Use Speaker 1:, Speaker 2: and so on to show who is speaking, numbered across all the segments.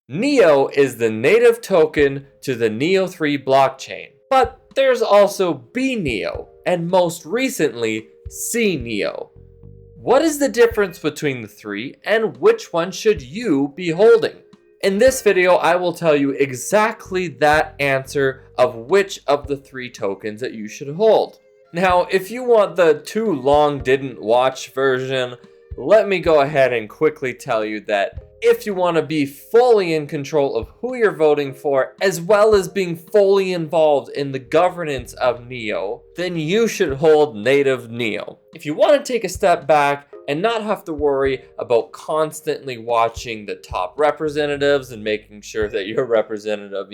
Speaker 1: NEO is the native token to the Neo3 blockchain, but there's also bNEO, and most recently, cNEO. What is the difference between the three, and which one should you be holding? In this video, I will tell you exactly that answer of which of the three tokens that you should hold. Now, if you want the too long didn't watch version, let me go ahead and quickly tell you that if you want to be fully in control of who you're voting for, as well as being fully involved in the governance of NEO, then you should hold native NEO. If you want to take a step back and not have to worry about constantly watching the top representatives and making sure that your representative,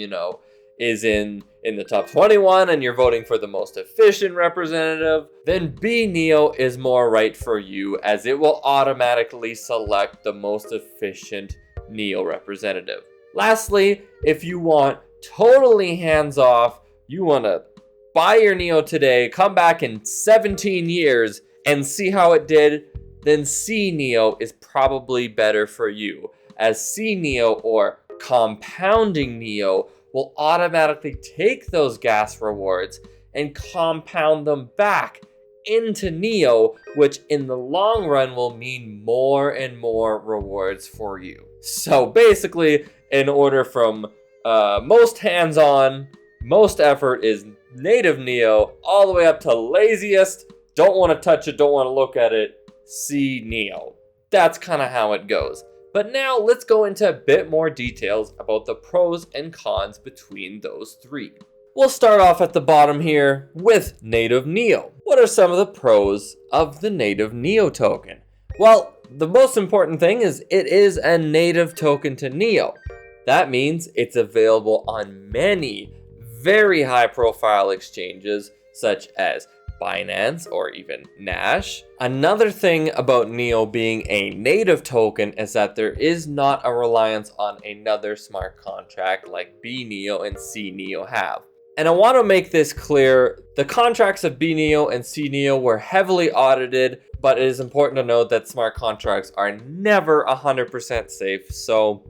Speaker 1: is in the top 21 and you're voting for the most efficient representative, then bNEO is more right for you, as it will automatically select the most efficient NEO representative. Lastly, if you want totally hands-off, you want to buy your NEO today, come back in 17 years and see how it did, then cNEO is probably better for you, as cNEO, or compounding NEO, will automatically take those gas rewards and compound them back into NEO, which in the long run will mean more and more rewards for you. So basically, in order from most hands-on, most effort is native NEO, all the way up to laziest, don't want to touch it, don't want to look at it, cNEO. That's kind of how it goes. But now let's go into a bit more details about the pros and cons between those three. We'll start off at the bottom here with native NEO. What are some of the pros of the native NEO token? Well, the most important thing is it is a native token to NEO. That means it's available on many very high profile exchanges such as Binance or even Nash. Another thing about NEO being a native token is that there is not a reliance on another smart contract like bNEO and cNEO have. And I want to make this clear, the contracts of bNEO and cNEO were heavily audited, but it is important to note that smart contracts are never 100% safe, so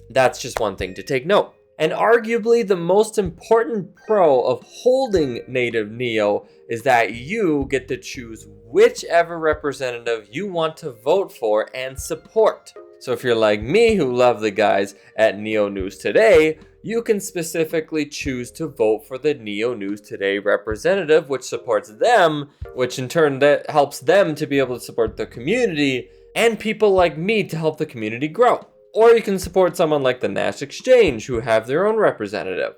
Speaker 1: that's just one thing to take note. And arguably the most important pro of holding native NEO is that you get to choose whichever representative you want to vote for and support. So if you're like me, who love the guys at NEO News Today, you can specifically choose to vote for the NEO News Today representative, which supports them, which in turn that helps them to be able to support the community and people like me to help the community grow. Or you can support someone like the Nash Exchange, who have their own representative.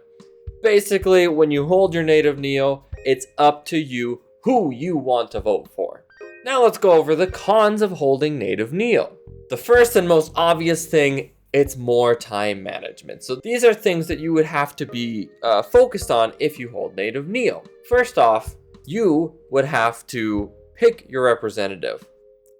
Speaker 1: Basically, when you hold your native NEO, it's up to you who you want to vote for. Now let's go over the cons of holding native NEO. The first and most obvious thing, it's more time management. So these are things that you would have to be focused on if you hold native NEO. First off, you would have to pick your representative.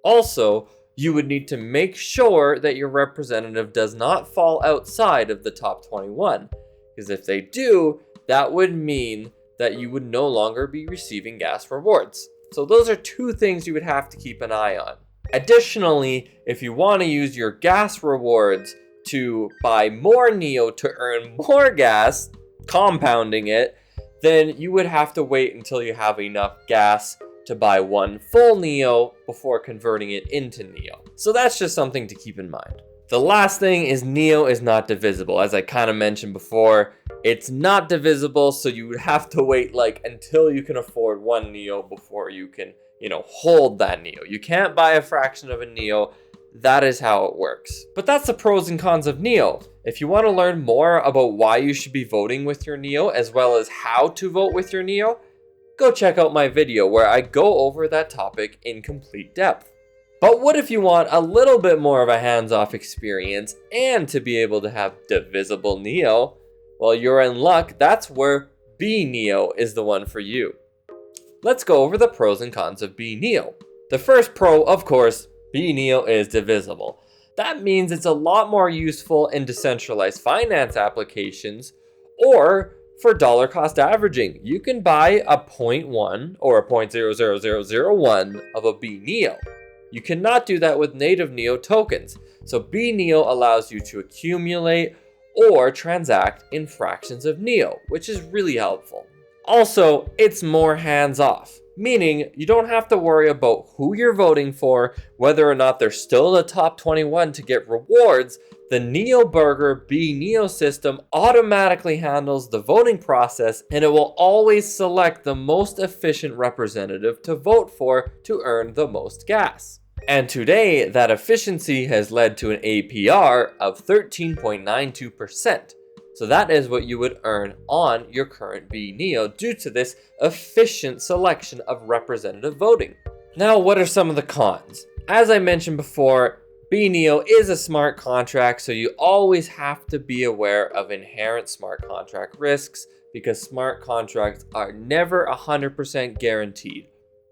Speaker 1: Also, you would need to make sure that your representative does not fall outside of the top 21. Because if they do, that would mean that you would no longer be receiving gas rewards. So those are two things you would have to keep an eye on. Additionally, if you want to use your gas rewards to buy more NEO to earn more gas, compounding it, then you would have to wait until you have enough gas to buy one full NEO before converting it into NEO. So that's just something to keep in mind. The last thing is NEO is not divisible. As I kind of mentioned before, it's not divisible, so you would have to wait until you can afford one NEO before you can, hold that NEO. You can't buy a fraction of a NEO. That is how it works. But that's the pros and cons of NEO. If you want to learn more about why you should be voting with your NEO, as well as how to vote with your NEO, go check out my video where I go over that topic in complete depth. But what if you want a little bit more of a hands-off experience and to be able to have divisible NEO? Well, you're in luck. That's where bNEO is the one for you. Let's go over the pros and cons of bNEO. The first pro, of course, bNEO is divisible. That means it's a lot more useful in decentralized finance applications or for dollar cost averaging. You can buy a 0.1 or a 0.00001 of a bNEO. You cannot do that with native NEO tokens. So bNEO allows you to accumulate or transact in fractions of NEO, which is really helpful. Also, it's more hands-off, meaning you don't have to worry about who you're voting for, whether or not they're still in the top 21 to get rewards. The NEO Burger bNEO system automatically handles the voting process, and it will always select the most efficient representative to vote for to earn the most gas. And today, that efficiency has led to an APR of 13.92%. So that is what you would earn on your current bNEO due to this efficient selection of representative voting. Now, what are some of the cons? As I mentioned before, bNEO is a smart contract, so you always have to be aware of inherent smart contract risks because smart contracts are never 100% guaranteed.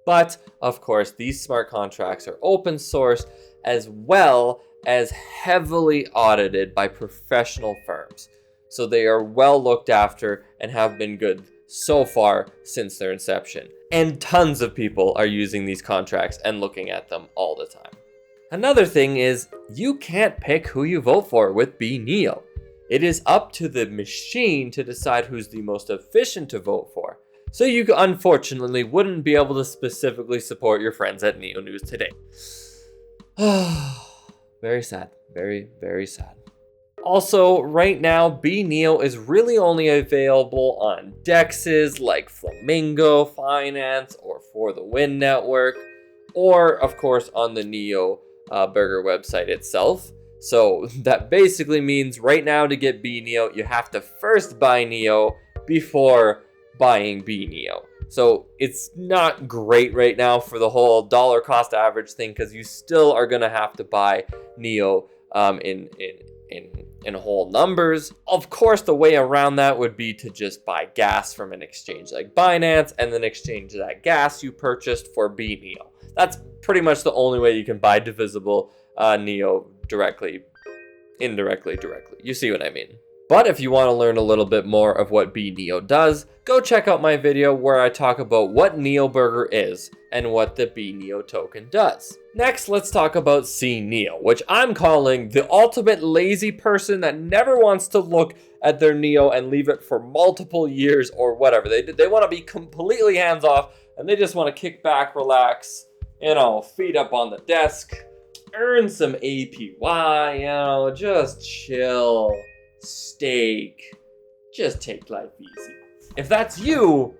Speaker 1: But, of course, these smart contracts are open source as well as heavily audited by professional firms. So they are well looked after and have been good so far since their inception. And tons of people are using these contracts and looking at them all the time. Another thing is you can't pick who you vote for with bNEO. It is up to the machine to decide who's the most efficient to vote for. So you unfortunately wouldn't be able to specifically support your friends at Neo News today. Very sad. Very, very sad. Also, right now, bNEO is really only available on DEXs like Flamingo Finance or For the Win Network, or of course on the Neo Burger website itself. So that basically means right now to get bNEO, you have to first buy NEO before buying bNEO. So it's not great right now for the whole dollar cost average thing because you still are gonna have to buy NEO in whole numbers. Of course, the way around that would be to just buy gas from an exchange like Binance and then exchange that gas you purchased for bNEO. That's pretty much the only way you can buy divisible NEO directly, indirectly, directly. You see what I mean? But if you want to learn a little bit more of what bNEO does, go check out my video where I talk about what NEO Burger is and what the bNEO token does. Next, let's talk about cNEO, which I'm calling the ultimate lazy person that never wants to look at their NEO and leave it for multiple years or whatever. They want to be completely hands-off and they just want to kick back, relax, feet up on the desk, earn some APY, just chill. Steak. Just take life easy. If that's you,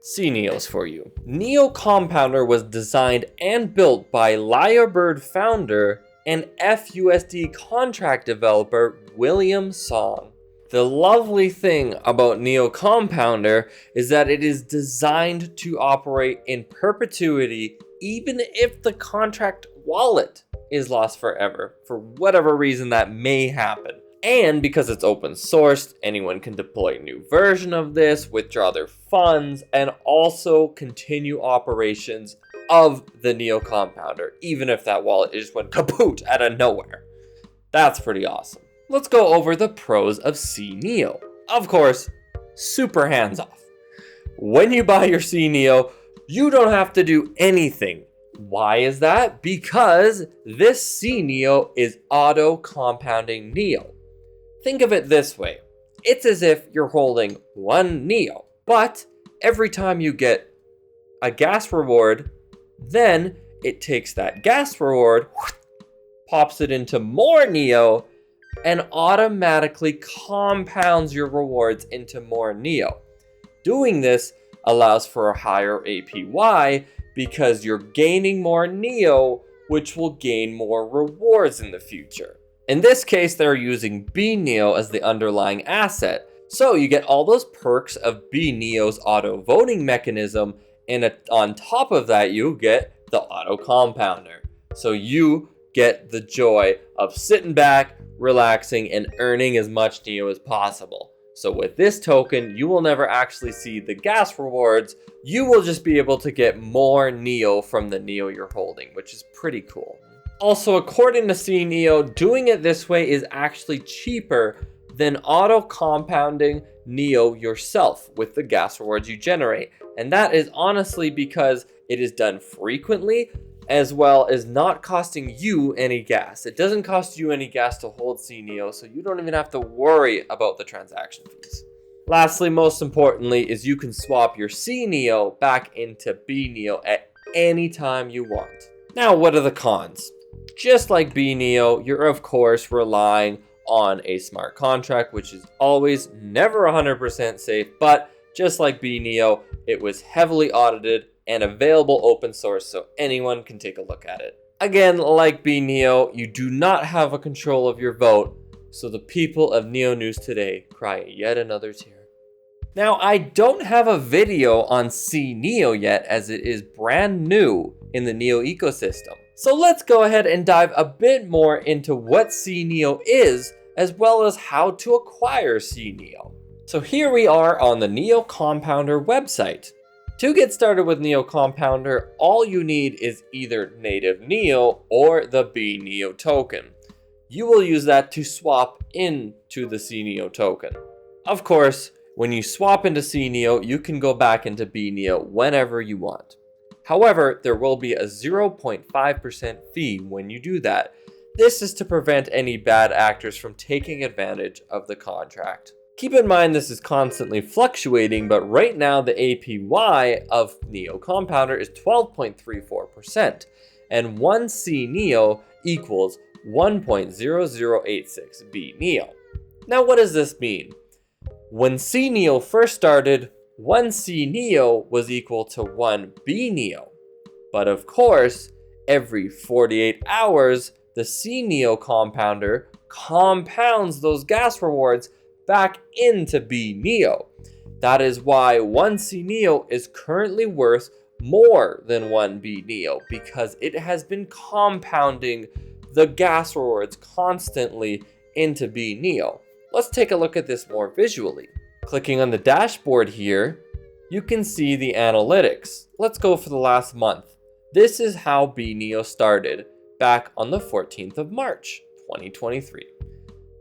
Speaker 1: cNEO's for you. NEO Compounder was designed and built by Lyrebird founder and FUSD contract developer William Song. The lovely thing about NEO Compounder is that it is designed to operate in perpetuity even if the contract wallet is lost forever, for whatever reason that may happen. And because it's open sourced, anyone can deploy a new version of this, withdraw their funds, and also continue operations of the NEO Compounder, even if that wallet just went kaput out of nowhere. That's pretty awesome. Let's go over the pros of cNEO. Of course, super hands-off. When you buy your cNEO, you don't have to do anything. Why is that? Because this cNEO is auto-compounding NEO. Think of it this way. It's as if you're holding one NEO, but every time you get a gas reward, then it takes that gas reward, pops it into more NEO, and automatically compounds your rewards into more NEO. Doing this allows for a higher APY because you're gaining more NEO, which will gain more rewards in the future. In this case, they're using bNEO as the underlying asset. So you get all those perks of bNEO's auto voting mechanism, and on top of that, you get the auto compounder. So you get the joy of sitting back, relaxing, and earning as much NEO as possible. So with this token, you will never actually see the gas rewards. You will just be able to get more NEO from the NEO you're holding, which is pretty cool. Also, according to cNEO, doing it this way is actually cheaper than auto-compounding NEO yourself with the gas rewards you generate. And that is honestly because it is done frequently as well as not costing you any gas. It doesn't cost you any gas to hold cNEO, so you don't even have to worry about the transaction fees. Lastly, most importantly, is you can swap your cNEO back into bNEO at any time you want. Now, what are the cons? Just like bNEO, you're of course relying on a smart contract, which is always never 100% safe, but just like bNEO, it was heavily audited and available open source so anyone can take a look at it. Again, like bNEO, you do not have a control of your vote, so the people of Neo News today cry yet another tear. Now, I don't have a video on cNEO yet as it is brand new in the Neo ecosystem. So let's go ahead and dive a bit more into what cNEO is, as well as how to acquire cNEO. So here we are on the Neo Compounder website. To get started with Neo Compounder, all you need is either native Neo or the bNEO token. You will use that to swap into the cNEO token. Of course, when you swap into cNEO, you can go back into bNEO whenever you want. However, there will be a 0.5% fee when you do that. This is to prevent any bad actors from taking advantage of the contract. Keep in mind this is constantly fluctuating, but right now the APY of Neo Compounder is 12.34%, and 1 cNEO equals 1.0086 bNEO. Now, what does this mean? When cNEO first started, 1 cNEO was equal to 1 bNEO. But of course, every 48 hours, the cNEO compounder compounds those gas rewards back into bNEO. That is why 1 cNEO is currently worth more than 1 bNEO, because it has been compounding the gas rewards constantly into bNEO. Let's take a look at this more visually. Clicking on the dashboard here, you can see the analytics. Let's go for the last month. This is how bNEO started back on the 14th of March, 2023.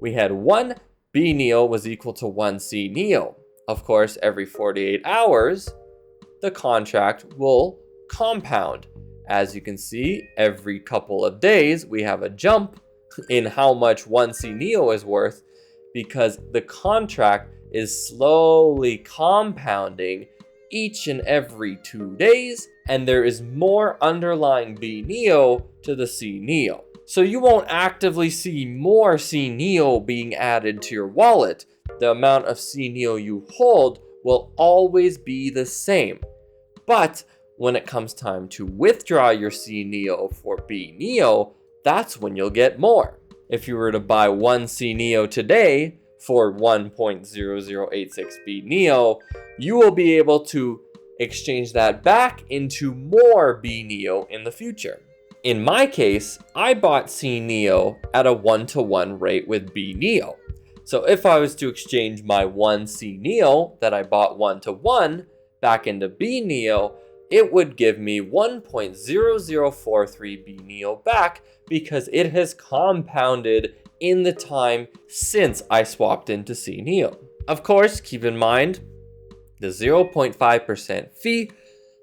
Speaker 1: We had 1 bNEO was equal to 1 cNEO. Of course, every 48 hours, the contract will compound. As you can see, every couple of days, we have a jump in how much 1 cNEO is worth, because the contract is slowly compounding each and every 2 days, and there is more underlying bNEO to the cNEO. So you won't actively see more cNEO being added to your wallet. The amount of cNEO you hold will always be the same. But when it comes time to withdraw your cNEO for bNEO, that's when you'll get more. If you were to buy 1 cNEO today for 1.0086 bNEO, you will be able to exchange that back into more bNEO in the future. In my case, I bought cNEO at a 1-to-1 rate with bNEO. So if I was to exchange my 1 cNEO that I bought 1-to-1 back into bNEO, it would give me 1.0043 bNEO back, because it has compounded in the time since I swapped into cNEO. Of course, keep in mind the 0.5% fee,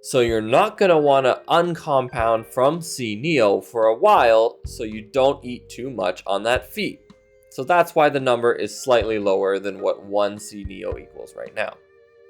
Speaker 1: so you're not going to want to uncompound from cNEO for a while so you don't eat too much on that fee. So that's why the number is slightly lower than what 1 cNEO equals right now.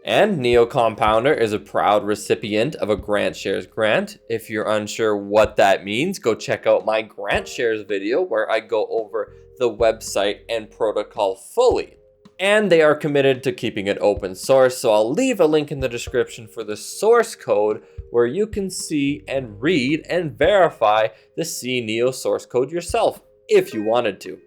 Speaker 1: And Neo Compounder is a proud recipient of a Grant Shares grant. If you're unsure what that means, go check out my Grant Shares video where I go over the website and protocol fully. And they are committed to keeping it open source, so I'll leave a link in the description for the source code where you can see and read and verify the cNEO source code yourself, if you wanted to.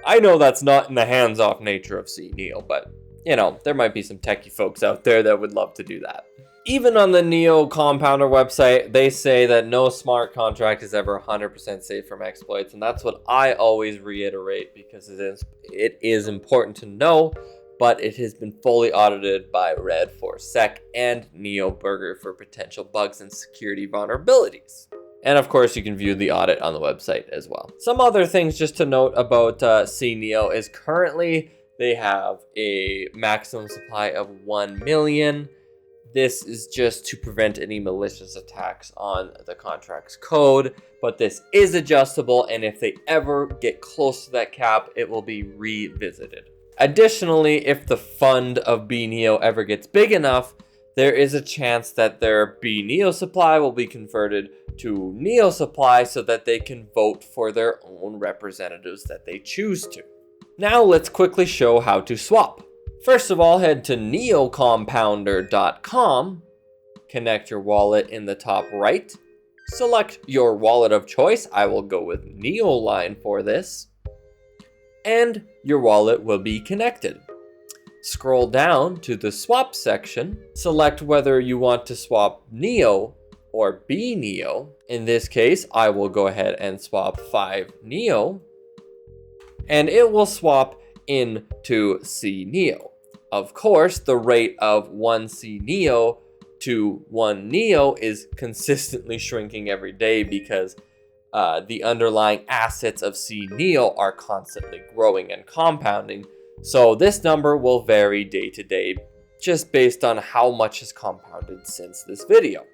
Speaker 1: I know that's not in the hands-off nature of cNEO, but you know, there might be some techie folks out there that would love to do that. Even on the Neo Compounder website, they say that no smart contract is ever 100% safe from exploits, and that's what I always reiterate, because it is important to know, but it has been fully audited by Red4Sec and NeoBurger for potential bugs and security vulnerabilities. And of course, you can view the audit on the website as well. Some other things just to note about cNEO is currently they have a maximum supply of 1 million. This is just to prevent any malicious attacks on the contract's code, but this is adjustable, and if they ever get close to that cap, it will be revisited. Additionally, if the fund of bNEO ever gets big enough, there is a chance that their bNEO supply will be converted to NEO supply so that they can vote for their own representatives that they choose to. Now let's quickly show how to swap. First of all, head to neocompounder.com, connect your wallet in the top right, select your wallet of choice. I will go with Neoline for this, and your wallet will be connected. Scroll down to the swap section, select whether you want to swap NEO or bNEO. In this case, I will go ahead and swap 5 NEO, and it will swap into cNEO. Of course, the rate of 1 cNEO to 1 NEO is consistently shrinking every day because the underlying assets of cNEO are constantly growing and compounding. So this number will vary day to day just based on how much has compounded since this video.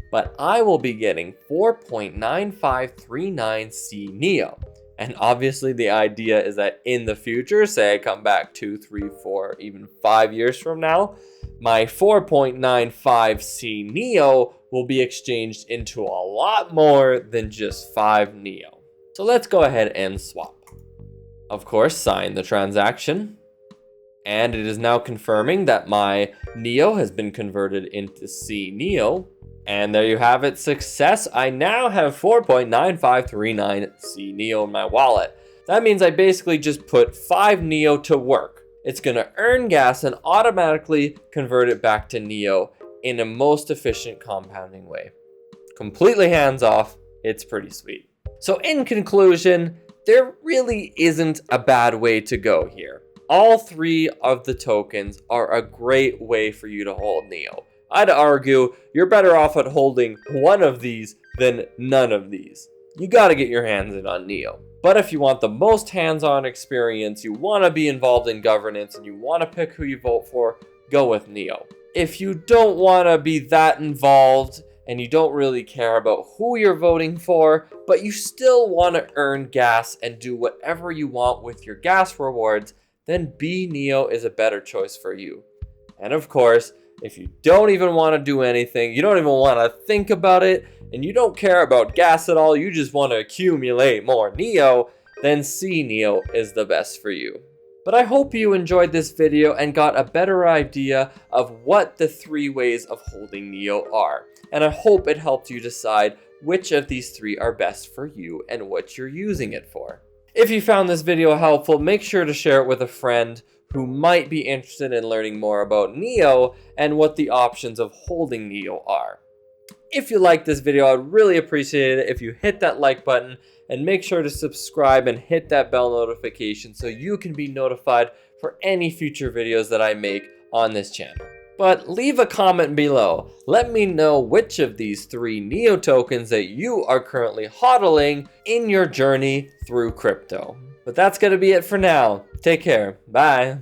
Speaker 1: But I will be getting 4.9539 cNEO. And obviously the idea is that in the future, say I come back 2, 3, 4, even 5 years from now, my 4.95 cNEO will be exchanged into a lot more than just 5 NEO. So let's go ahead and swap. Of course, sign the transaction. And it is now confirming that my NEO has been converted into cNEO. And there you have it, success. I now have 4.9539 cNEO in my wallet. That means I basically just put 5 NEO to work. It's gonna earn gas and automatically convert it back to NEO in a most efficient compounding way. Completely hands off, it's pretty sweet. So in conclusion, there really isn't a bad way to go here. All 3 of the tokens are a great way for you to hold NEO. I'd argue you're better off at holding one of these than none of these. You gotta get your hands in on NEO. But if you want the most hands-on experience, you wanna be involved in governance, and you wanna pick who you vote for, go with NEO. If you don't wanna be that involved, and you don't really care about who you're voting for, but you still wanna earn gas and do whatever you want with your gas rewards, then bNEO is a better choice for you. And of course, if you don't even want to do anything, you don't even want to think about it, and you don't care about gas at all, you just want to accumulate more NEO, then cNEO is the best for you. But I hope you enjoyed this video and got a better idea of what the 3 ways of holding NEO are. And I hope it helped you decide which of these 3 are best for you and what you're using it for. If you found this video helpful, make sure to share it with a friend who might be interested in learning more about NEO and what the options of holding NEO are. If you liked this video, I'd really appreciate it if you hit that like button and make sure to subscribe and hit that bell notification so you can be notified for any future videos that I make on this channel. But leave a comment below. Let me know which of these 3 NEO tokens that you are currently hodling in your journey through crypto. But that's going to be it for now. Take care. Bye.